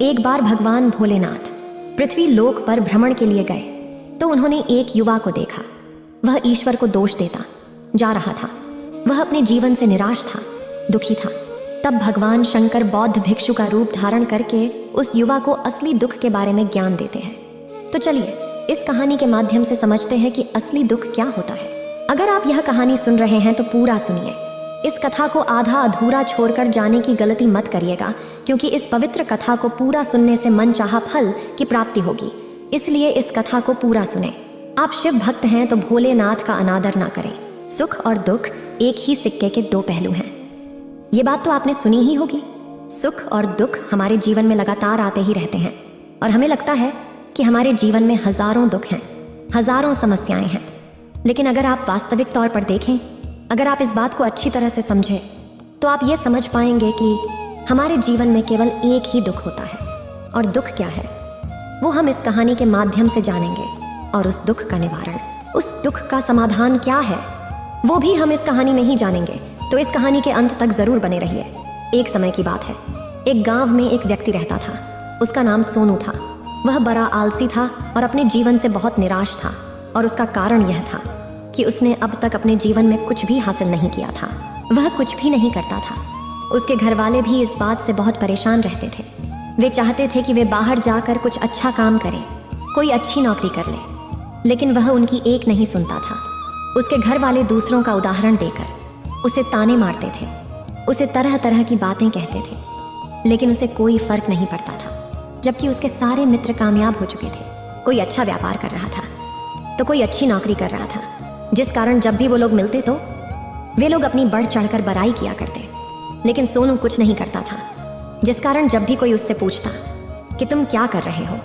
एक बार भगवान भोलेनाथ पृथ्वी लोक पर भ्रमण के लिए गए तो उन्होंने एक युवा को देखा। वह ईश्वर को दोष देता जा रहा था। वह अपने जीवन से निराश था, दुखी था। तब भगवान शंकर बौद्ध भिक्षु का रूप धारण करके उस युवा को असली दुख के बारे में ज्ञान देते हैं। तो चलिए इस कहानी के माध्यम से समझते हैं कि असली दुख क्या होता है। अगर आप यह कहानी सुन रहे हैं तो पूरा सुनिए। इस कथा को आधा अधूरा छोड़कर जाने की गलती मत करिएगा, क्योंकि इस पवित्र कथा को पूरा सुनने से मनचाहा फल की प्राप्ति होगी। इसलिए इस कथा को पूरा सुने। आप शिव भक्त हैं तो भोलेनाथ का अनादर ना करें। सुख और दुख एक ही सिक्के के दो पहलू हैं। ये बात तो आपने सुनी ही होगी। सुख और दुख हमारे जीवन में लगातार आते ही रहते हैं और हमें लगता है कि हमारे जीवन में हजारों दुख हैं, हजारों समस्याएं हैं। लेकिन अगर आप वास्तविक तौर पर देखें, अगर आप इस बात को अच्छी तरह से समझें, तो आप ये समझ पाएंगे कि हमारे जीवन में केवल एक ही दुख होता है। और दुख क्या है वो हम इस कहानी के माध्यम से जानेंगे। और उस दुख का निवारण, उस दुख का समाधान क्या है, वो भी हम इस कहानी में ही जानेंगे। तो इस कहानी के अंत तक जरूर बने रहिए। एक समय की बात है, एक गांव में एक व्यक्ति रहता था। उसका नाम सोनू था। वह बड़ा आलसी था और अपने जीवन से बहुत निराश था। और उसका कारण यह था कि उसने अब तक अपने जीवन में कुछ भी हासिल नहीं किया था। वह कुछ भी नहीं करता था। उसके घर वाले भी इस बात से बहुत परेशान रहते थे। वे चाहते थे कि वे बाहर जाकर कुछ अच्छा काम करें, कोई अच्छी नौकरी कर ले, लेकिन वह उनकी एक नहीं सुनता था। उसके घर वाले दूसरों का उदाहरण देकर उसे ताने मारते थे, उसे तरह तरह की बातें कहते थे, लेकिन उसे कोई फर्क नहीं पड़ता था। जबकि उसके सारे मित्र कामयाब हो चुके थे। कोई अच्छा व्यापार कर रहा था तो कोई अच्छी नौकरी कर रहा था, जिस कारण जब भी वो लोग मिलते तो वे लोग अपनी बढ़ चढ़कर बड़ाई किया करते। लेकिन सोनू कुछ नहीं करता था, जिस कारण जब भी कोई उससे पूछता कि तुम क्या कर रहे हो,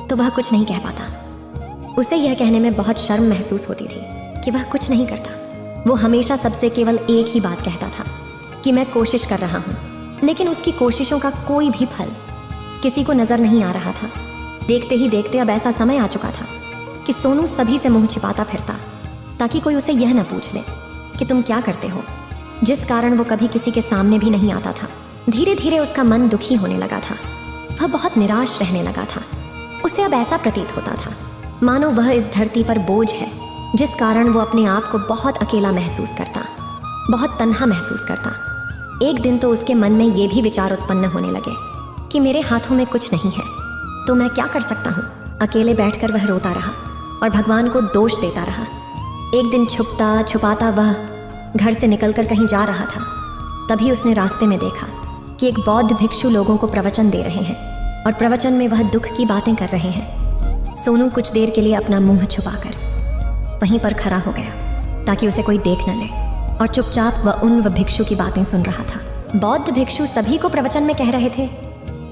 तो वह कुछ नहीं कह पाता। उसे यह कहने में बहुत शर्म महसूस होती थी कि वह कुछ नहीं करता। वो हमेशा सबसे केवल एक ही बात कहता था कि मैं कोशिश कर रहा हूँ, लेकिन उसकी कोशिशों का कोई भी फल किसी को नजर नहीं आ रहा था। देखते ही देखते अब ऐसा समय आ चुका था कि सोनू सभी से मुंह छिपाता फिरता, ताकि कोई उसे यह न पूछ ले कि तुम क्या करते हो, जिस कारण वो कभी किसी के सामने भी नहीं आता था। धीरे धीरे उसका मन दुखी होने लगा था। वह बहुत निराश रहने लगा था। उसे अब ऐसा प्रतीत होता था मानो वह इस धरती पर बोझ है, जिस कारण वो अपने आप को बहुत अकेला महसूस करता, बहुत तन्हा महसूस करता। एक दिन तो उसके मन में ये भी विचार उत्पन्न होने लगे कि मेरे हाथों में कुछ नहीं है तो मैं क्या कर सकता हूँ। अकेले बैठकर वह रोता रहा और भगवान को दोष देता रहा। एक दिन छुपता छुपाता वह घर से निकलकर कहीं जा रहा था। तभी उसने रास्ते में देखा कि एक बौद्ध भिक्षु लोगों को प्रवचन दे रहे हैं और प्रवचन में वह दुख की बातें कर रहे हैं। सोनू कुछ देर के लिए अपना मुंह छुपाकर वहीं पर खड़ा हो गया ताकि उसे कोई देख न ले, और चुपचाप वह उन भिक्षु की बातें सुन रहा था। बौद्ध भिक्षु सभी को प्रवचन में कह रहे थे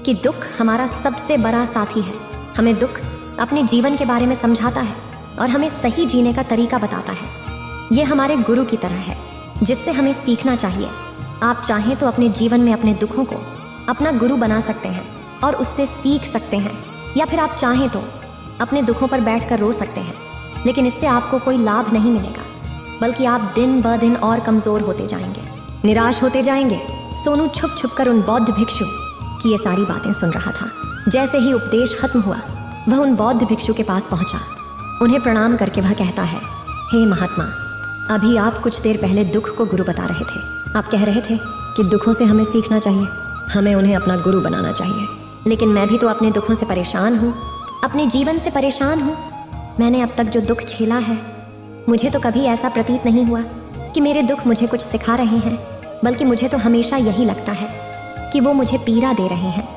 कि दुख हमारा सबसे बड़ा साथी है। हमें दुख अपने जीवन के बारे में समझाता है और हमें सही जीने का तरीका बताता है। यह हमारे गुरु की तरह है, जिससे हमें सीखना चाहिए। आप चाहें तो अपने जीवन में अपने दुखों को अपना गुरु बना सकते हैं और उससे सीख सकते हैं, या फिर आप चाहें तो अपने दुखों पर बैठकर रो सकते हैं। लेकिन इससे आपको कोई लाभ नहीं मिलेगा, बल्कि आप दिन ब दिन और कमजोर होते जाएंगे, निराश होते जाएंगे। सोनू छुप छुप कर उन बौद्ध भिक्षु की ये सारी बातें सुन रहा था। जैसे ही उपदेश खत्म हुआ, वह उन बौद्ध भिक्षु के पास पहुंचा। उन्हें प्रणाम करके वह कहता है, हे महात्मा, अभी आप कुछ देर पहले दुख को गुरु बता रहे थे। आप कह रहे थे कि दुखों से हमें सीखना चाहिए, हमें उन्हें अपना गुरु बनाना चाहिए। लेकिन मैं भी तो अपने दुखों से परेशान हूँ, अपने जीवन से परेशान हूँ। मैंने अब तक जो दुख झेला है, मुझे तो कभी ऐसा प्रतीत नहीं हुआ कि मेरे दुख मुझे कुछ सिखा रहे हैं, बल्कि मुझे तो हमेशा यही लगता है कि वो मुझे पीड़ा दे रहे हैं,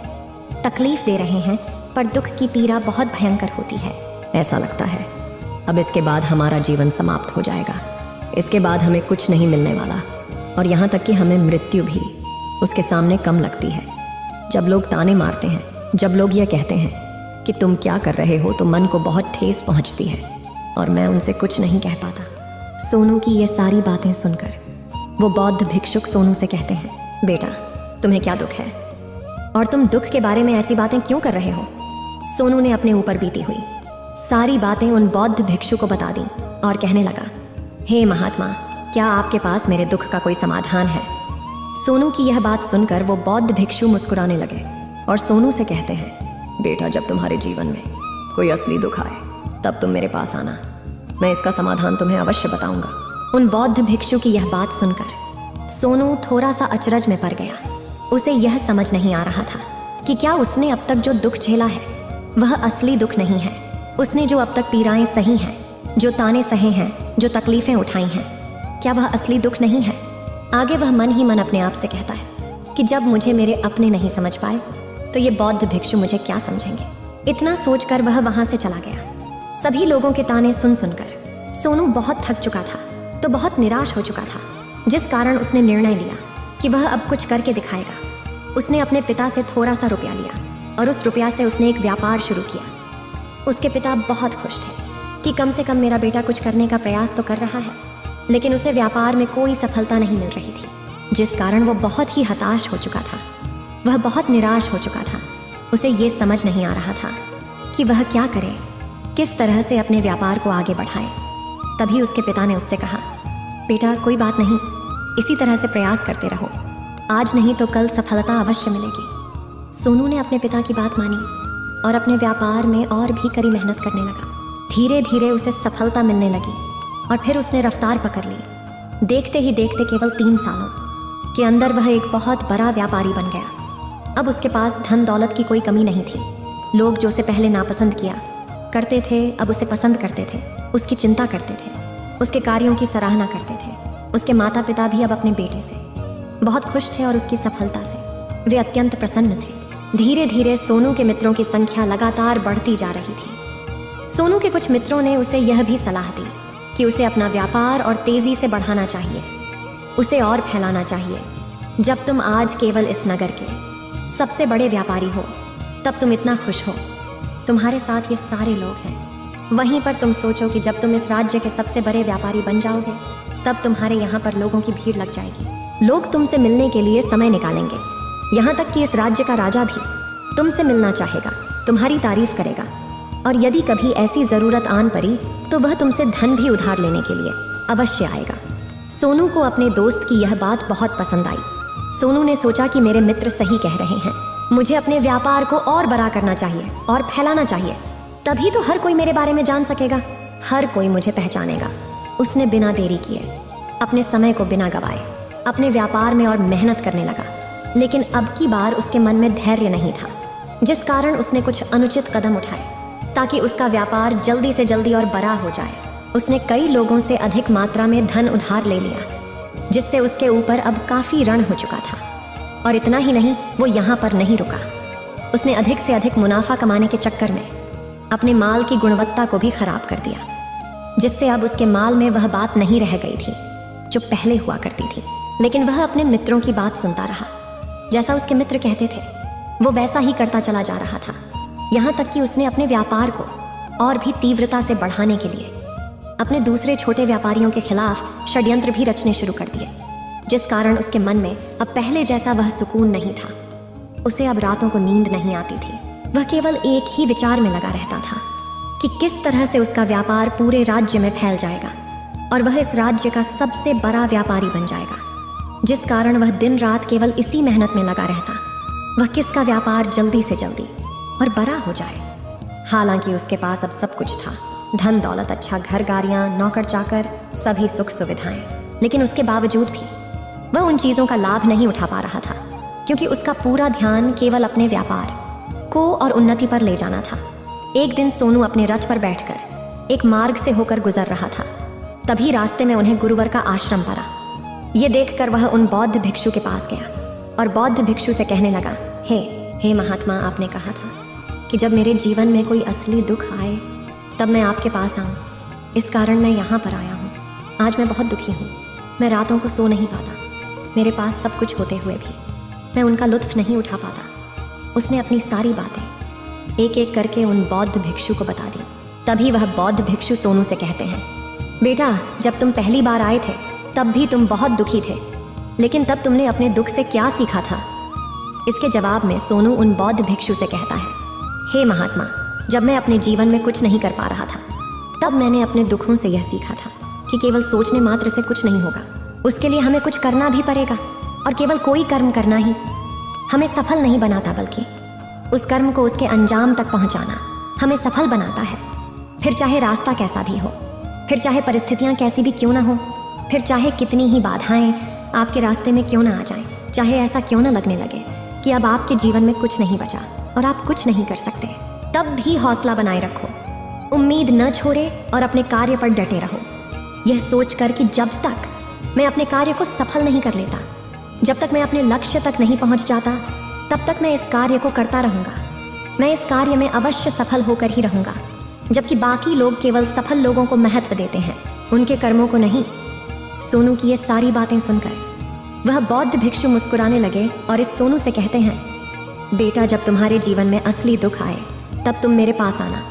तकलीफ दे रहे हैं। पर दुख की पीड़ा बहुत भयंकर होती है। ऐसा लगता है अब इसके बाद हमारा जीवन समाप्त हो जाएगा, इसके बाद हमें कुछ नहीं मिलने वाला, और यहाँ तक कि हमें मृत्यु भी उसके सामने कम लगती है। जब लोग ताने मारते हैं, जब लोग ये कहते हैं कि तुम क्या कर रहे हो, तो मन को बहुत ठेस पहुँचती है और मैं उनसे कुछ नहीं कह पाता। सोनू की ये सारी बातें सुनकर वो बौद्ध भिक्षुक सोनू से कहते हैं, बेटा तुम्हें क्या दुख है और तुम दुख के बारे में ऐसी बातें क्यों कर रहे हो। सोनू ने अपने ऊपर बीती हुई सारी बातें उन बौद्ध भिक्षु को बता दी और कहने लगा, हे महात्मा, क्या आपके पास मेरे दुख का कोई समाधान है। सोनू की यह बात सुनकर वो बौद्ध भिक्षु मुस्कुराने लगे और सोनू से कहते हैं, बेटा जब तुम्हारे जीवन में कोई असली दुख आए तब तुम मेरे पास आना, मैं इसका समाधान तुम्हें अवश्य बताऊंगा। उन बौद्ध भिक्षु की यह बात सुनकर सोनू थोड़ा सा अचरज में पड़ गया। उसे यह समझ नहीं आ रहा था कि क्या उसने अब तक जो दुख झेला है वह असली दुख नहीं है। उसने जो अब तक पीड़ाएं सही हैं, जो ताने सहे हैं, जो तकलीफें उठाई हैं, क्या वह असली दुख नहीं है? आगे वह मन ही मन अपने आप से कहता है कि जब मुझे मेरे अपने नहीं समझ पाए तो ये बौद्ध भिक्षु मुझे क्या समझेंगे। इतना सोचकर वह वहां से चला गया। सभी लोगों के ताने सुन सुनकर सोनू बहुत थक चुका था, तो बहुत निराश हो चुका था, जिस कारण उसने निर्णय लिया कि वह अब कुछ करके दिखाएगा। उसने अपने पिता से थोड़ा सा रुपया लिया और उस रुपया से उसने एक व्यापार शुरू किया। उसके पिता बहुत खुश थे कि कम से कम मेरा बेटा कुछ करने का प्रयास तो कर रहा है, लेकिन उसे व्यापार में कोई सफलता नहीं मिल रही थी, जिस कारण वो बहुत ही हताश हो चुका था। वह बहुत निराश हो चुका था। उसे ये समझ नहीं आ रहा था कि वह क्या करे, किस तरह से अपने व्यापार को आगे बढ़ाए। तभी उसके पिता ने उससे कहा, बेटा कोई बात नहीं, इसी तरह से प्रयास करते रहो, आज नहीं तो कल सफलता अवश्य मिलेगी। सोनू ने अपने पिता की बात मानी और अपने व्यापार में और भी कड़ी मेहनत करने लगा। धीरे धीरे उसे सफलता मिलने लगी और फिर उसने रफ्तार पकड़ ली। देखते ही देखते केवल 3 सालों के अंदर वह एक बहुत बड़ा व्यापारी बन गया। अब उसके पास धन दौलत की कोई कमी नहीं थी। लोग जो उसे पहले नापसंद किया करते थे, अब उसे पसंद करते थे, उसकी चिंता करते थे, उसके कार्यों की सराहना करते थे। उसके माता पिता भी अब अपने बेटे से बहुत खुश थे और उसकी सफलता से वे अत्यंत प्रसन्न थे। धीरे धीरे सोनू के मित्रों की संख्या लगातार बढ़ती जा रही थी। सोनू के कुछ मित्रों ने उसे यह भी सलाह दी कि उसे अपना व्यापार और तेजी से बढ़ाना चाहिए, उसे और फैलाना चाहिए। जब तुम आज केवल इस नगर के सबसे बड़े व्यापारी हो, तब तुम इतना खुश हो, तुम्हारे साथ ये सारे लोग हैं। वहीं पर तुम सोचो कि जब तुम इस राज्य के सबसे बड़े व्यापारी बन जाओगे, तब तुम्हारे यहाँ पर लोगों की भीड़ लग जाएगी। लोग तुमसे मिलने के लिए समय निकालेंगे। यहाँ तक कि इस राज्य का राजा भी तुमसे मिलना चाहेगा, तुम्हारी तारीफ करेगा, और यदि कभी ऐसी जरूरत आन पड़ी तो वह तुमसे धन भी उधार लेने के लिए अवश्य आएगा। सोनू को अपने दोस्त की यह बात बहुत पसंद आई। सोनू ने सोचा कि मेरे मित्र सही कह रहे हैं, मुझे अपने व्यापार को और बड़ा करना चाहिए और फैलाना चाहिए, तभी तो हर कोई मेरे बारे में जान सकेगा, हर कोई मुझे पहचानेगा। उसने बिना देरी किए, अपने समय को बिना गवाए अपने व्यापार में और मेहनत करने लगा। लेकिन अब की बार उसके मन में धैर्य नहीं था, जिस कारण उसने कुछ अनुचित कदम उठाए ताकि उसका व्यापार जल्दी से जल्दी और बड़ा हो जाए। उसने कई लोगों से अधिक मात्रा में धन उधार ले लिया, जिससे उसके ऊपर अब काफी ऋण हो चुका था। और इतना ही नहीं, वो यहाँ पर नहीं रुका। उसने अधिक से अधिक मुनाफा कमाने के चक्कर में अपने माल की गुणवत्ता को भी खराब कर दिया, जिससे अब उसके माल में वह बात नहीं रह गई थी जो पहले हुआ करती थी। लेकिन वह अपने मित्रों की बात सुनता रहा। जैसा उसके मित्र कहते थे वो वैसा ही करता चला जा रहा था। यहाँ तक कि उसने अपने व्यापार को और भी तीव्रता से बढ़ाने के लिए अपने दूसरे छोटे व्यापारियों के खिलाफ षड्यंत्र भी रचने शुरू कर दिए, जिस कारण उसके मन में अब पहले जैसा वह सुकून नहीं था। उसे अब रातों को नींद नहीं आती थी। वह केवल एक ही विचार में लगा रहता था कि किस तरह से उसका व्यापार पूरे राज्य में फैल जाएगा और वह इस राज्य का सबसे बड़ा व्यापारी बन जाएगा, जिस कारण वह दिन रात केवल इसी मेहनत में लगा रहता, वह किसका व्यापार जल्दी से जल्दी और बड़ा हो जाए। हालांकि उसके पास अब सब कुछ था, धन दौलत, अच्छा घर, गाड़ियां, नौकर चाकर, सभी सुख सुविधाएं, लेकिन उसके बावजूद भी वह उन चीज़ों का लाभ नहीं उठा पा रहा था, क्योंकि उसका पूरा ध्यान केवल अपने व्यापार को और उन्नति पर ले जाना था। एक दिन सोनू अपने रथ पर बैठकर एक मार्ग से होकर गुजर रहा था। तभी रास्ते में उन्हें गुरुवर का आश्रम पड़ा। ये देखकर वह उन बौद्ध भिक्षु के पास गया और बौद्ध भिक्षु से कहने लगा, हे महात्मा, आपने कहा था कि जब मेरे जीवन में कोई असली दुख आए तब मैं आपके पास आऊं। इस कारण मैं यहाँ पर आया हूँ। आज मैं बहुत दुखी हूँ। मैं रातों को सो नहीं पाता। मेरे पास सब कुछ होते हुए भी मैं उनका लुत्फ नहीं उठा पाता। उसने अपनी सारी बातें एक एक करके उन बौद्ध भिक्षु को बता दी। तभी वह बौद्ध भिक्षु सोनू से कहते हैं, बेटा, जब तुम पहली बार आए थे तब भी तुम बहुत दुखी थे, लेकिन तब तुमने अपने दुख से क्या सीखा था? इसके जवाब में सोनू उन बौद्ध भिक्षु से कहता है, हे महात्मा, जब मैं अपने जीवन में कुछ नहीं कर पा रहा था तब मैंने अपने दुखों से यह सीखा था कि केवल सोचने मात्र से कुछ नहीं होगा। उसके लिए हमें कुछ करना भी पड़ेगा, और केवल कोई कर्म करना ही हमें सफल नहीं बनाता, बल्कि उस कर्म को उसके अंजाम तक पहुंचाना हमें सफल बनाता है। फिर चाहे रास्ता कैसा भी हो, फिर चाहे परिस्थितियां कैसी भी क्यों ना हो, फिर चाहे कितनी ही बाधाएं आपके रास्ते में क्यों ना आ जाएं, चाहे ऐसा क्यों ना लगने लगे कि अब आपके जीवन में कुछ नहीं बचा और आप कुछ नहीं कर सकते, तब भी हौसला बनाए रखो, उम्मीद न छोड़े और अपने कार्य पर डटे रहो, यह सोचकर कि जब तक मैं अपने कार्य को सफल नहीं कर लेता, जब तक मैं अपने लक्ष्य तक नहीं पहुंच जाता, तब तक मैं इस कार्य को करता रहूंगा। मैं इस कार्य में अवश्य सफल होकर ही रहूंगा। जबकि बाकी लोग केवल सफल लोगों को महत्व देते हैं, उनके कर्मों को नहीं। सोनू की ये सारी बातें सुनकर वह बौद्ध भिक्षु मुस्कुराने लगे और इस सोनू से कहते हैं, बेटा, जब तुम्हारे जीवन में असली दुख आए तब तुम मेरे पास आना,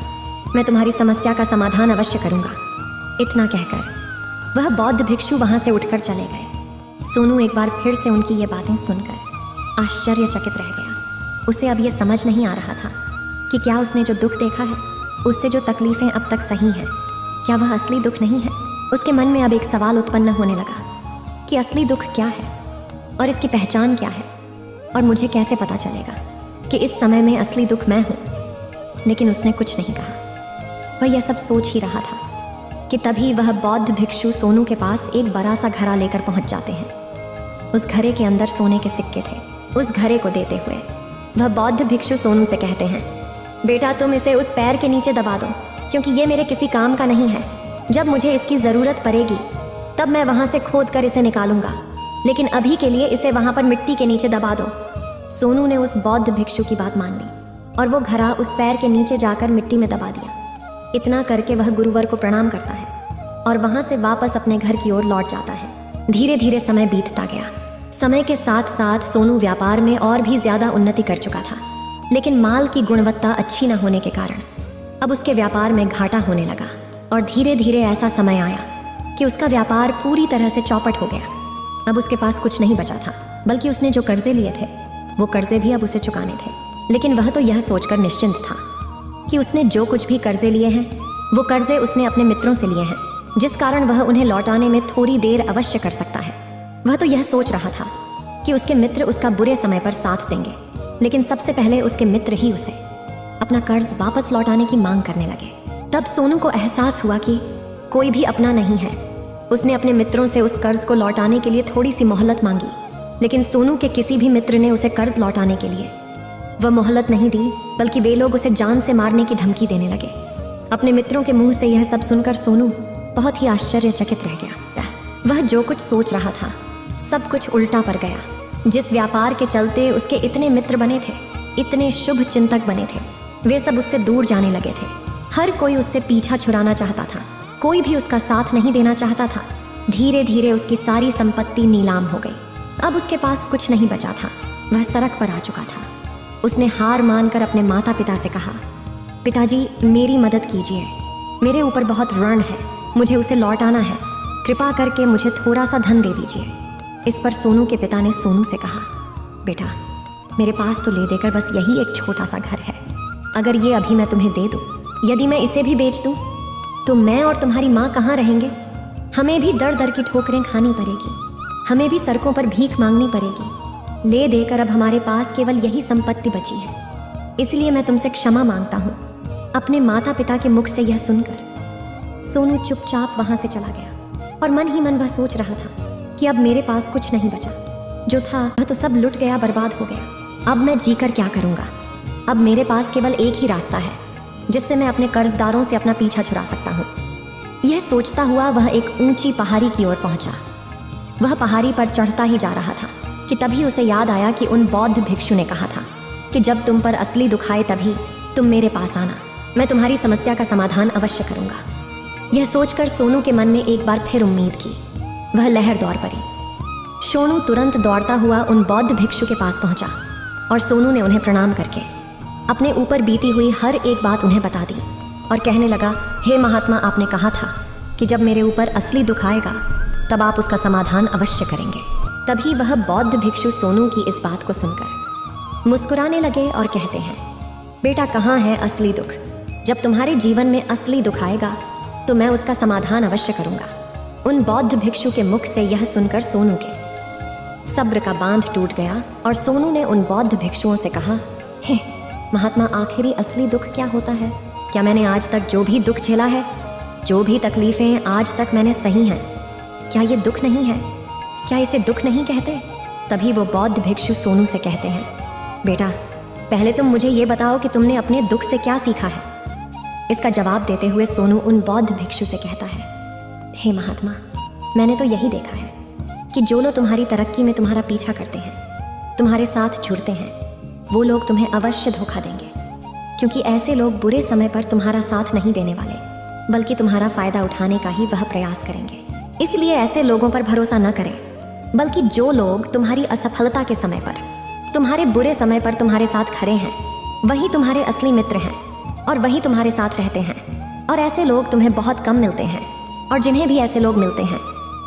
मैं तुम्हारी समस्या का समाधान अवश्य करूंगा। इतना कहकर वह बौद्ध भिक्षु वहां से उठकर चले गए। सोनू एक बार फिर से उनकी ये बातें सुनकर आश्चर्यचकित रह गया। उसे अब ये समझ नहीं आ रहा था कि क्या उसने जो दुख देखा है, उससे जो तकलीफें अब तक सही हैं, क्या वह असली दुख नहीं है। उसके मन में अब एक सवाल उत्पन्न होने लगा कि असली दुख क्या है और इसकी पहचान क्या है, और मुझे कैसे पता चलेगा कि इस समय में असली दुख मैं हूँ। लेकिन उसने कुछ नहीं कहा। वह यह सब सोच ही रहा था कि तभी वह बौद्ध भिक्षु सोनू के पास एक बड़ा सा घड़ा लेकर पहुंच जाते हैं। उस घड़े के अंदर सोने के सिक्के थे। उस घड़े को देते हुए वह बौद्ध भिक्षु सोनू से कहते हैं, बेटा, तुम इसे उस पैर के नीचे दबा दो, क्योंकि ये मेरे किसी काम का नहीं है। जब मुझे इसकी ज़रूरत पड़ेगी तब मैं वहाँ से खोद कर इसे निकालूंगा, लेकिन अभी के लिए इसे वहाँ पर मिट्टी के नीचे दबा दो। सोनू ने उस बौद्ध भिक्षु की बात मान ली और वो घड़ा उस पैर के नीचे जाकर मिट्टी में दबा दिया। इतना करके वह गुरुवर को प्रणाम करता है और वहाँ से वापस अपने घर की ओर लौट जाता है। धीरे धीरे समय बीतता गया। समय के साथ साथ सोनू व्यापार में और भी ज़्यादा उन्नति कर चुका था, लेकिन माल की गुणवत्ता अच्छी न होने के कारण अब उसके व्यापार में घाटा होने लगा और धीरे धीरे ऐसा समय आया कि उसका व्यापार पूरी तरह से चौपट हो गया। अब उसके पास कुछ नहीं बचा था, बल्कि उसने जो कर्जे लिए थे वो कर्जे भी अब उसे चुकाने थे। लेकिन वह तो यह सोचकर निश्चिंत था कि उसने जो कुछ भी कर्जे लिए हैं वो कर्जे उसने अपने मित्रों से लिए हैं, जिस कारण वह उन्हें लौटाने में थोड़ी देर अवश्य कर सकता है। वह तो यह सोच रहा था कि उसके मित्र उसका बुरे समय पर साथ देंगे, लेकिन सबसे पहले उसके मित्र ही उसे अपना कर्ज वापस लौटाने की मांग करने लगे। तब सोनू को एहसास हुआ कि कोई भी अपना नहीं है। उसने अपने मित्रों से उस कर्ज को लौटाने के लिए थोड़ी सी मोहलत मांगी, लेकिन सोनू के किसी भी मित्र ने उसे कर्ज लौटाने के लिए वह मोहलत नहीं दी, बल्कि वे लोग उसे जान से मारने की धमकी देने लगे। अपने मित्रों के मुंह से यह सब सुनकर सोनू बहुत ही आश्चर्यचकित रह गया। वह जो कुछ सोच रहा था सब कुछ उल्टा पड़ गया। जिस व्यापार के चलते उसके इतने मित्र बने थे, इतने शुभ चिंतक बने थे, वे सब उससे दूर जाने लगे थे। हर कोई उससे पीछा छुड़ाना चाहता था, कोई भी उसका साथ नहीं देना चाहता था। धीरे धीरे उसकी सारी संपत्ति नीलाम हो गई। अब उसके पास कुछ नहीं बचा था। वह सड़क पर आ चुका था। उसने हार मानकर अपने माता पिता से कहा, पिताजी, मेरी मदद कीजिए, मेरे ऊपर बहुत ऋण है, मुझे उसे लौटाना है, कृपा करके मुझे थोड़ा सा धन दे दीजिए। इस पर सोनू के पिता ने सोनू से कहा, बेटा, मेरे पास तो ले देकर बस यही एक छोटा सा घर है। अगर ये अभी मैं तुम्हें दे दूँ, यदि मैं इसे भी बेच दूँ, तो मैं और तुम्हारी माँ कहाँ रहेंगे? हमें भी दर दर की ठोकरें खानी पड़ेगी, हमें भी सड़कों पर भीख मांगनी पड़ेगी। ले देकर अब हमारे पास केवल यही संपत्ति बची है, इसलिए मैं तुमसे क्षमा मांगता हूँ। अपने माता पिता के मुख से यह सुनकर सोनू चुपचाप वहाँ से चला गया और मन ही मन वह सोच रहा था कि अब मेरे पास कुछ नहीं बचा, जो था वह तो सब लुट गया, बर्बाद हो गया। अब मैं जीकर क्या करूँगा? अब मेरे पास केवल एक ही रास्ता है जिससे मैं अपने कर्जदारों से अपना पीछा छुड़ा सकता हूँ। यह सोचता हुआ वह एक ऊंची पहाड़ी की ओर पहुंचा। वह पहाड़ी पर चढ़ता ही जा रहा था कि तभी उसे याद आया कि उन बौद्ध भिक्षु ने कहा था कि जब तुम पर असली दुख आए तभी तुम मेरे पास आना, मैं तुम्हारी समस्या का समाधान अवश्य करूंगा। यह सोचकर सोनू के मन में एक बार फिर उम्मीद की। वह लहर दौड़ पड़ी। सोनू तुरंत दौड़ता हुआ उन बौद्ध भिक्षु के पास पहुंचा और सोनू ने उन्हें प्रणाम करके अपने ऊपर बीती हुई हर एक बात उन्हें बता दी और कहने लगा, हे महात्मा, आपने कहा था कि जब मेरे ऊपर असली दुख आएगा तब आप उसका समाधान अवश्य करेंगे। तभी वह बौद्ध भिक्षु सोनू की इस बात को सुनकर मुस्कुराने लगे और कहते हैं, बेटा, कहाँ है असली दुख? जब तुम्हारे जीवन में असली दुख आएगा तो मैं उसका समाधान अवश्य करूंगा। उन बौद्ध भिक्षु के मुख से यह सुनकर सोनू के सब्र का बांध टूट गया और सोनू ने उन बौद्ध भिक्षुओं से कहा, हे, महात्मा, आखिरी असली दुख क्या होता है? क्या मैंने आज तक जो भी दुख झेला है, जो भी तकलीफें आज तक मैंने सही हैं, क्या ये दुख नहीं है? क्या इसे दुख नहीं कहते? तभी वो बौद्ध भिक्षु सोनू से कहते हैं, बेटा पहले तुम मुझे ये बताओ कि तुमने अपने दुख से क्या सीखा है। इसका जवाब देते हुए सोनू उन बौद्ध भिक्षु से कहता है, हे महात्मा, मैंने तो यही देखा है कि जो लोग तुम्हारी तरक्की में तुम्हारा पीछा करते हैं, तुम्हारे साथ जुड़ते हैं, वो लोग तुम्हें अवश्य धोखा देंगे, क्योंकि ऐसे लोग बुरे समय पर तुम्हारा साथ नहीं देने वाले, बल्कि तुम्हारा फायदा उठाने का ही वह प्रयास करेंगे। इसलिए ऐसे लोगों पर भरोसा न करें, बल्कि जो लोग तुम्हारी असफलता के समय पर, तुम्हारे बुरे समय पर तुम्हारे साथ खड़े हैं, वही तुम्हारे असली मित्र हैं और वही तुम्हारे साथ रहते हैं। और ऐसे लोग तुम्हें बहुत कम मिलते हैं, और जिन्हें भी ऐसे लोग मिलते हैं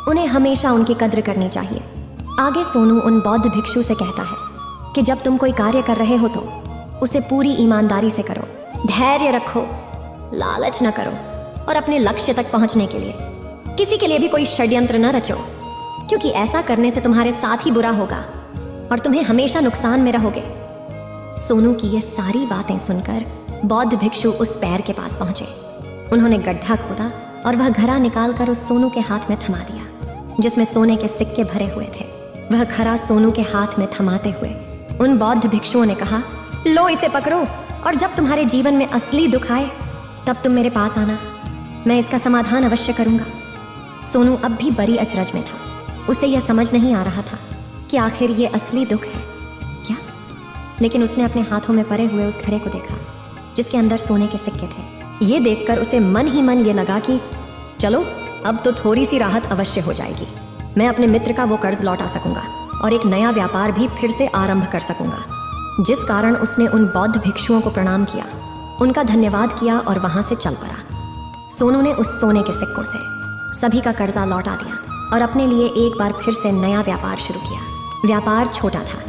उन्हें हमेशा उनकी कद्र करनी चाहिए। आगे सोनू उन बौद्ध भिक्षु से कहता है कि जब तुम कोई कार्य कर रहे हो तो उसे पूरी ईमानदारी से करो, धैर्य रखो, लालच न करो, और अपने लक्ष्य तक पहुंचने के लिए किसी के लिए भी कोई षड्यंत्र न रचो, क्योंकि ऐसा करने से तुम्हारे साथ ही बुरा होगा और तुम्हें हमेशा नुकसान में रहोगे। सोनू की ये सारी बातें सुनकर बौद्ध भिक्षु उस पैर के पास पहुंचे। उन्होंने गड्ढा खोदा और वह घड़ा निकालकर उस सोनू के हाथ में थमा दिया, जिसमें सोने के सिक्के भरे हुए थे। वह घड़ा सोनू के हाथ में थमाते हुए उन बौद्ध भिक्षुओं ने कहा, लो इसे पकड़ो, और जब तुम्हारे जीवन में असली दुख आए तब तुम मेरे पास आना, मैं इसका समाधान अवश्य करूंगा। सोनू अब भी बड़ी अचरज में था। उसे यह समझ नहीं आ रहा था कि आखिर ये असली दुख है क्या, लेकिन उसने अपने हाथों में पड़े हुए उस घड़े को देखा जिसके अंदर सोने के सिक्के थे। ये देखकर उसे मन ही मन ये लगा कि चलो अब तो थोड़ी सी राहत अवश्य हो जाएगी, मैं अपने मित्र का वो कर्ज लौटा सकूंगा और एक नया व्यापार भी फिर से आरंभ कर सकूंगा। जिस कारण उसने उन बौद्ध भिक्षुओं को प्रणाम किया, उनका धन्यवाद किया और वहां से चल पड़ा। सोनू ने उस सोने के सिक्कों से सभी का कर्जा लौटा दिया और अपने लिए एक बार फिर से नया व्यापार शुरू किया। व्यापार छोटा था,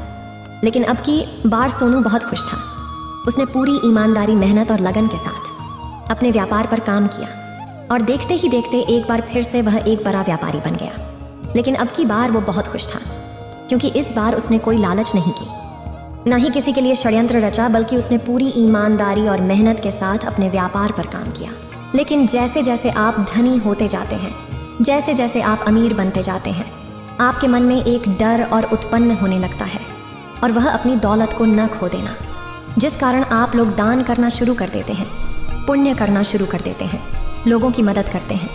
लेकिन अब की बार सोनू बहुत खुश था। उसने पूरी ईमानदारी, मेहनत और लगन के साथ अपने व्यापार पर काम किया और देखते ही देखते एक बार फिर से वह एक बड़ा व्यापारी बन गया। लेकिन अब की बार वो बहुत खुश था, क्योंकि इस बार उसने कोई लालच नहीं की, ना ही किसी के लिए षड्यंत्र रचा, बल्कि उसने पूरी ईमानदारी और मेहनत के साथ अपने व्यापार पर काम किया। लेकिन जैसे जैसे आप धनी होते जाते हैं, जैसे जैसे आप अमीर बनते जाते हैं, आपके मन में एक डर और उत्पन्न होने लगता है, और वह अपनी दौलत को न खो देना, जिस कारण आप लोग दान करना शुरू कर देते हैं, पुण्य करना शुरू कर देते हैं, लोगों की मदद करते हैं,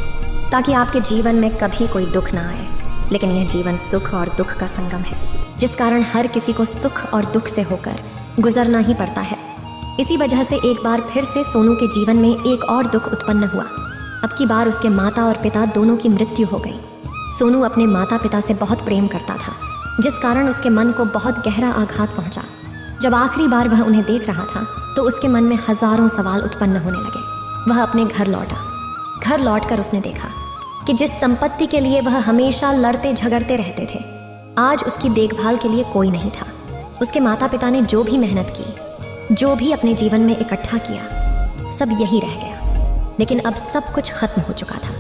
ताकि आपके जीवन में कभी कोई दुख ना आए। लेकिन यह जीवन सुख और दुख का संगम है, जिस कारण हर किसी को सुख और दुख से होकर गुजरना ही पड़ता है। इसी वजह से एक बार फिर से सोनू के जीवन में एक और दुख उत्पन्न हुआ। अब की बार उसके माता और पिता दोनों की मृत्यु हो गई। सोनू अपने माता पिता से बहुत प्रेम करता था, जिस कारण उसके मन को बहुत गहरा आघात पहुंचा। जब आखिरी बार वह उन्हें देख रहा था तो उसके मन में हजारों सवाल उत्पन्न होने लगे। वह अपने घर लौटा। घर लौटकर उसने देखा कि जिस संपत्ति के लिए वह हमेशा लड़ते झगड़ते रहते थे, आज उसकी देखभाल के लिए कोई नहीं था। उसके माता पिता ने जो भी मेहनत की, जो भी अपने जीवन में इकट्ठा किया, सब यही रह गया। लेकिन अब सब कुछ खत्म हो चुका था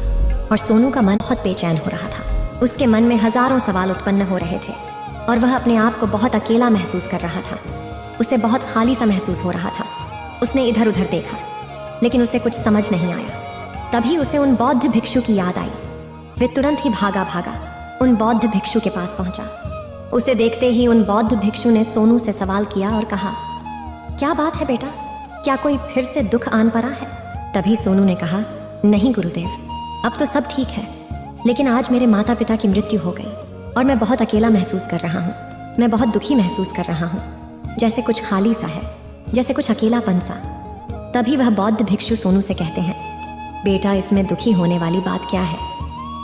और सोनू का मन बहुत बेचैन हो रहा था। उसके मन में हजारों सवाल उत्पन्न हो रहे थे और वह अपने आप को बहुत अकेला महसूस कर रहा था। उसे बहुत खाली सा महसूस हो रहा था। उसने इधर उधर देखा, लेकिन उसे कुछ समझ नहीं आया। तभी उसे उन बौद्ध भिक्षु की याद आई। वे तुरंत ही भागा भागा उन बौद्ध भिक्षु के पास पहुंचा। उसे देखते ही उन बौद्ध भिक्षु ने सोनू से सवाल किया और कहा, क्या बात है बेटा, क्या कोई फिर से दुख आन पड़ा है? तभी सोनू ने कहा, नहीं गुरुदेव, अब तो सब ठीक है, लेकिन आज मेरे माता पिता की मृत्यु हो गई और मैं बहुत अकेला महसूस कर रहा हूँ। मैं बहुत दुखी महसूस कर रहा हूँ, जैसे कुछ खाली सा है, जैसे कुछ अकेलापन सा। तभी वह बौद्ध भिक्षु सोनू से कहते हैं, बेटा इसमें दुखी होने वाली बात क्या है?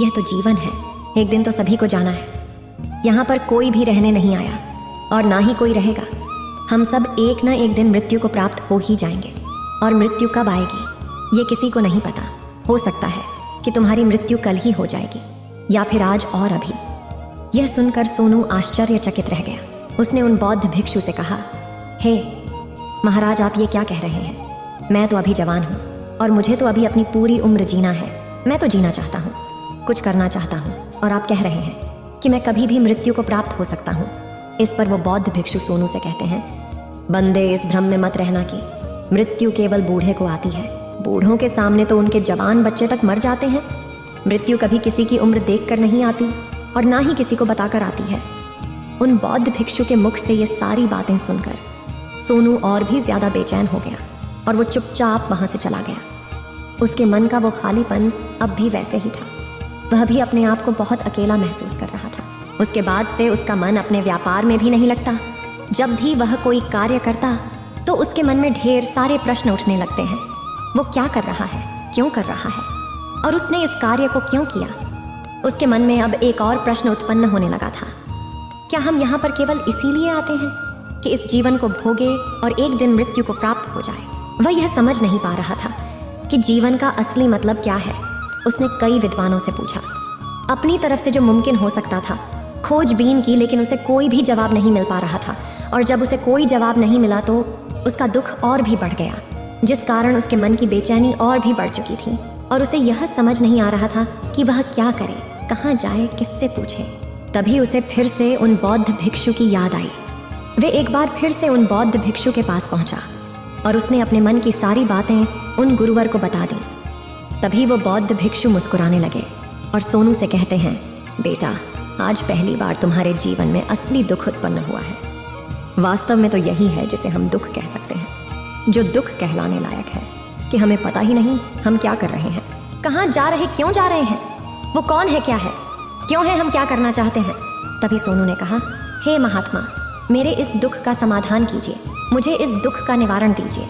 यह तो जीवन है, एक दिन तो सभी को जाना है। यहाँ पर कोई भी रहने नहीं आया और ना ही कोई रहेगा। हम सब एक न एक दिन मृत्यु को प्राप्त हो ही जाएंगे, और मृत्यु कब आएगी ये किसी को नहीं पता। हो सकता है कि तुम्हारी मृत्यु कल ही हो जाएगी, या फिर आज और अभी। यह सुनकर सोनू आश्चर्यचकित रह गया। उसने उन बौद्ध भिक्षु से कहा, हे महाराज, आप ये क्या कह रहे हैं? मैं तो अभी जवान हूँ और मुझे तो अभी अपनी पूरी उम्र जीना है। मैं तो जीना चाहता हूँ, कुछ करना चाहता हूँ, और आप कह रहे हैं कि मैं कभी भी मृत्यु को प्राप्त हो सकता हूँ। इस पर वो बौद्ध भिक्षु सोनू से कहते हैं, बंदे, इस भ्रम में मत रहना कि मृत्यु केवल बूढ़े को आती है। बूढ़ों के सामने तो उनके जवान बच्चे तक मर जाते हैं। मृत्यु कभी किसी की उम्र देखकर नहीं आती और ना ही किसी को बताकर आती है। उन बौद्ध भिक्षु के मुख से ये सारी बातें सुनकर सोनू और भी ज्यादा बेचैन हो गया और वो चुपचाप वहां से चला गया। उसके मन का वो खालीपन अब भी वैसे ही था। वह भी अपने आप को बहुत अकेला महसूस कर रहा था। उसके बाद से उसका मन अपने व्यापार में भी नहीं लगता। जब भी वह कोई कार्य करता तो उसके मन में ढेर सारे प्रश्न उठने लगते हैं। वो क्या कर रहा है, क्यों कर रहा है, और उसने इस कार्य को क्यों किया। उसके मन में अब एक और प्रश्न उत्पन्न होने लगा था। क्या हम यहाँ पर केवल इसीलिए आते हैं कि इस जीवन को भोगे और एक दिन मृत्यु को प्राप्त हो जाए। वह यह समझ नहीं पा रहा था कि जीवन का असली मतलब क्या है। उसने कई विद्वानों से पूछा, अपनी तरफ से जो मुमकिन हो सकता था खोजबीन की, लेकिन उसे कोई भी जवाब नहीं मिल पा रहा था। और जब उसे कोई जवाब नहीं मिला तो उसका दुख और भी बढ़ गया, जिस कारण उसके मन की बेचैनी और भी बढ़ चुकी थी। और उसे यह समझ नहीं आ रहा था कि वह क्या करे, कहाँ जाए, किससे पूछे। तभी उसे फिर से उन बौद्ध भिक्षु की याद आई। वे एक बार फिर से उन बौद्ध भिक्षु के पास पहुंचा और उसने अपने मन की सारी बातें उन गुरुवर को बता दी। तभी वो बौद्ध भिक्षु मुस्कुराने लगे और सोनू से कहते हैं, बेटा, आज पहली बार तुम्हारे जीवन में असली दुख उत्पन्न हुआ है। वास्तव में तो यही है जिसे हम दुख कह सकते हैं, जो दुख कहलाने लायक है कि हमें पता ही नहीं हम क्या कर रहे हैं, कहाँ जा रहे, क्यों जा रहे हैं, वो कौन है, क्या है, क्यों है, हम क्या करना चाहते हैं। तभी सोनू ने कहा, हे महात्मा, मेरे इस दुख का समाधान कीजिए, मुझे इस दुख का निवारण दीजिए।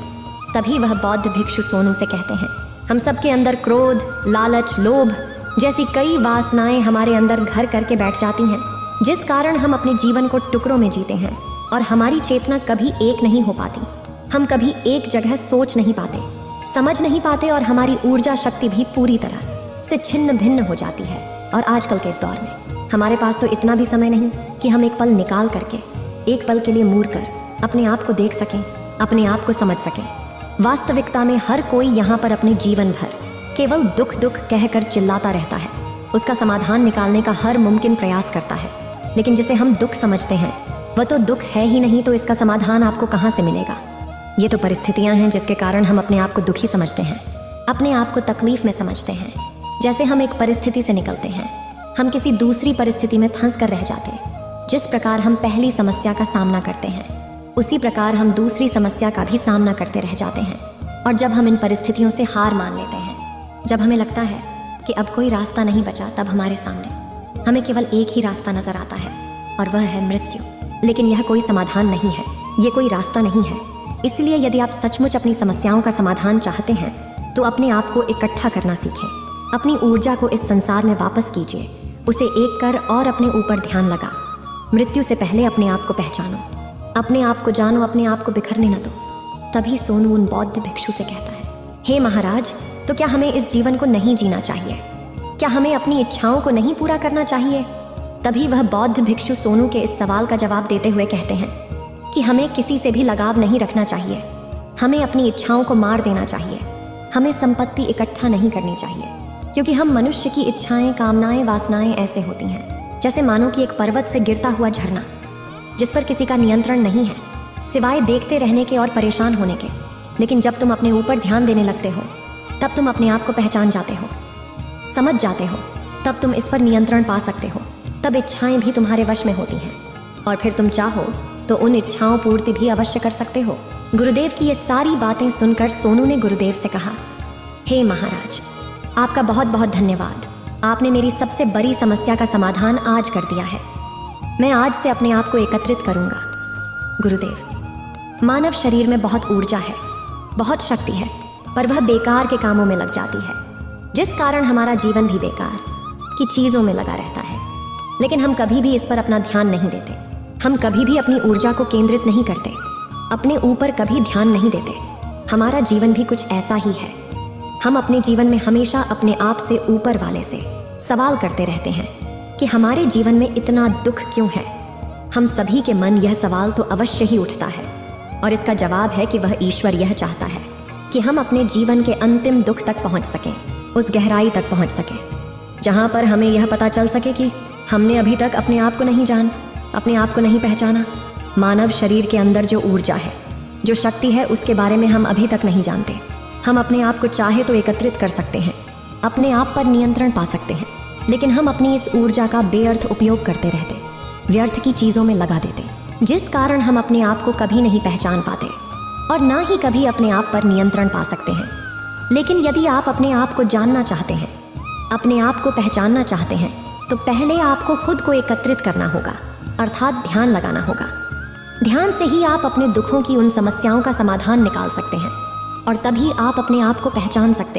तभी वह बौद्ध भिक्षु सोनू से कहते हैं, हम सबके अंदर क्रोध, लालच, लोभ जैसी कई वासनाएं हमारे अंदर घर करके बैठ जाती हैं, जिस कारण हम अपने जीवन को टुकड़ों में जीते हैं और हमारी चेतना कभी एक नहीं हो पाती। हम कभी एक जगह सोच नहीं पाते, समझ नहीं पाते और हमारी ऊर्जा शक्ति भी पूरी तरह से छिन्न भिन्न हो जाती है। और आजकल के इस दौर में हमारे पास तो इतना भी समय नहीं कि हम एक पल निकाल करके, एक पल के लिए मूर कर अपने आप को देख सकें, अपने आप को समझ सकें। वास्तविकता में हर कोई यहाँ पर अपने जीवन भर केवल दुख दुख कहकर चिल्लाता रहता है, उसका समाधान निकालने का हर मुमकिन प्रयास करता है। लेकिन जिसे हम दुख समझते हैं वह तो दुख है ही नहीं, तो इसका समाधान आपको कहाँ से मिलेगा। ये तो परिस्थितियाँ हैं जिसके कारण हम अपने आप को दुखी समझते हैं, अपने आप को तकलीफ में समझते हैं। जैसे हम एक परिस्थिति से निकलते हैं, हम किसी दूसरी परिस्थिति में फंस कर रह जाते हैं। जिस प्रकार हम पहली समस्या का सामना करते हैं, उसी प्रकार हम दूसरी समस्या का भी सामना करते रह जाते हैं। और जब हम इन परिस्थितियों से हार मान लेते हैं, जब हमें लगता है कि अब कोई रास्ता नहीं बचा, तब हमारे सामने हमें केवल एक ही रास्ता नजर आता है और वह है मृत्यु। लेकिन यह कोई समाधान नहीं है, ये कोई रास्ता नहीं है। इसलिए यदि आप सचमुच अपनी समस्याओं का समाधान चाहते हैं तो अपने आप को इकट्ठा करना सीखें, अपनी ऊर्जा को इस संसार में वापस कीजिए, उसे एक कर और अपने ऊपर ध्यान लगा। मृत्यु से पहले अपने आप को पहचानो, अपने आप को जानो, अपने आप को बिखरने न दो। तभी सोनू उन बौद्ध भिक्षु से कहता है, हे महाराज, तो क्या हमें इस जीवन को नहीं जीना चाहिए? क्या हमें अपनी इच्छाओं को नहीं पूरा करना चाहिए? तभी वह बौद्ध भिक्षु सोनू के इस सवाल का जवाब देते हुए कहते हैं कि हमें किसी से भी लगाव नहीं रखना चाहिए, हमें अपनी इच्छाओं को मार देना चाहिए, हमें संपत्ति इकट्ठा नहीं करनी चाहिए। क्योंकि हम मनुष्य की इच्छाएं, कामनाएं, वासनाएं ऐसे होती हैं जैसे मानो कि एक पर्वत से गिरता हुआ झरना, जिस पर किसी का नियंत्रण नहीं है सिवाय देखते रहने के और परेशान होने के। लेकिन जब तुम अपने ऊपर ध्यान देने लगते हो, तब तुम अपने आप को पहचान जाते हो, समझ जाते हो, तब तुम इस पर नियंत्रण पा सकते हो। तब इच्छाएं भी तुम्हारे वश में होती हैं और फिर तुम चाहो तो उन इच्छाओं पूर्ति भी अवश्य कर सकते हो। गुरुदेव की ये सारी बातें सुनकर सोनू ने गुरुदेव से कहा, हे महाराज, आपका बहुत बहुत धन्यवाद। आपने मेरी सबसे बड़ी समस्या का समाधान आज कर दिया है। मैं आज से अपने आप को एकत्रित करूंगा। गुरुदेव, मानव शरीर में बहुत ऊर्जा है, बहुत शक्ति है, पर वह बेकार के कामों में लग जाती है, जिस कारण हमारा जीवन भी बेकार की चीज़ों में लगा रहता है। लेकिन हम कभी भी इस पर अपना ध्यान नहीं देते, हम कभी भी अपनी ऊर्जा को केंद्रित नहीं करते, अपने ऊपर कभी ध्यान नहीं देते। हमारा जीवन भी कुछ ऐसा ही है। हम अपने जीवन में हमेशा अपने आप से ऊपर वाले से सवाल करते रहते हैं कि हमारे जीवन में इतना दुख क्यों है। हम सभी के मन यह सवाल तो अवश्य ही उठता है, और इसका जवाब है कि वह ईश्वर यह चाहता है कि हम अपने जीवन के अंतिम दुख तक पहुंच सकें, उस गहराई तक पहुंच सकें जहां पर हमें यह पता चल सके कि हमने अभी तक अपने आप को नहीं जान, अपने आप को नहीं पहचाना। मानव शरीर के अंदर जो ऊर्जा है जो शक्ति है उसके बारे में हम अभी तक नहीं जानते। हम अपने आप को चाहे तो एकत्रित कर सकते हैं, अपने आप पर नियंत्रण पा सकते हैं, लेकिन हम अपनी इस ऊर्जा का बेअर्थ उपयोग करते रहते, व्यर्थ की चीज़ों में लगा देते, जिस कारण हम अपने आप को कभी नहीं पहचान पाते और ना ही कभी अपने आप पर नियंत्रण पा सकते हैं। लेकिन यदि आप अपने आप को जानना चाहते हैं, अपने आप को पहचानना चाहते हैं, तो पहले आपको खुद को एकत्रित करना होगा, अर्थात ध्यान लगाना होगा। ध्यान से ही आप अपने दुखों की उन समस्याओं का समाधान निकाल सकते हैं और तभी आप अपने आप को पहचान सकते हैं।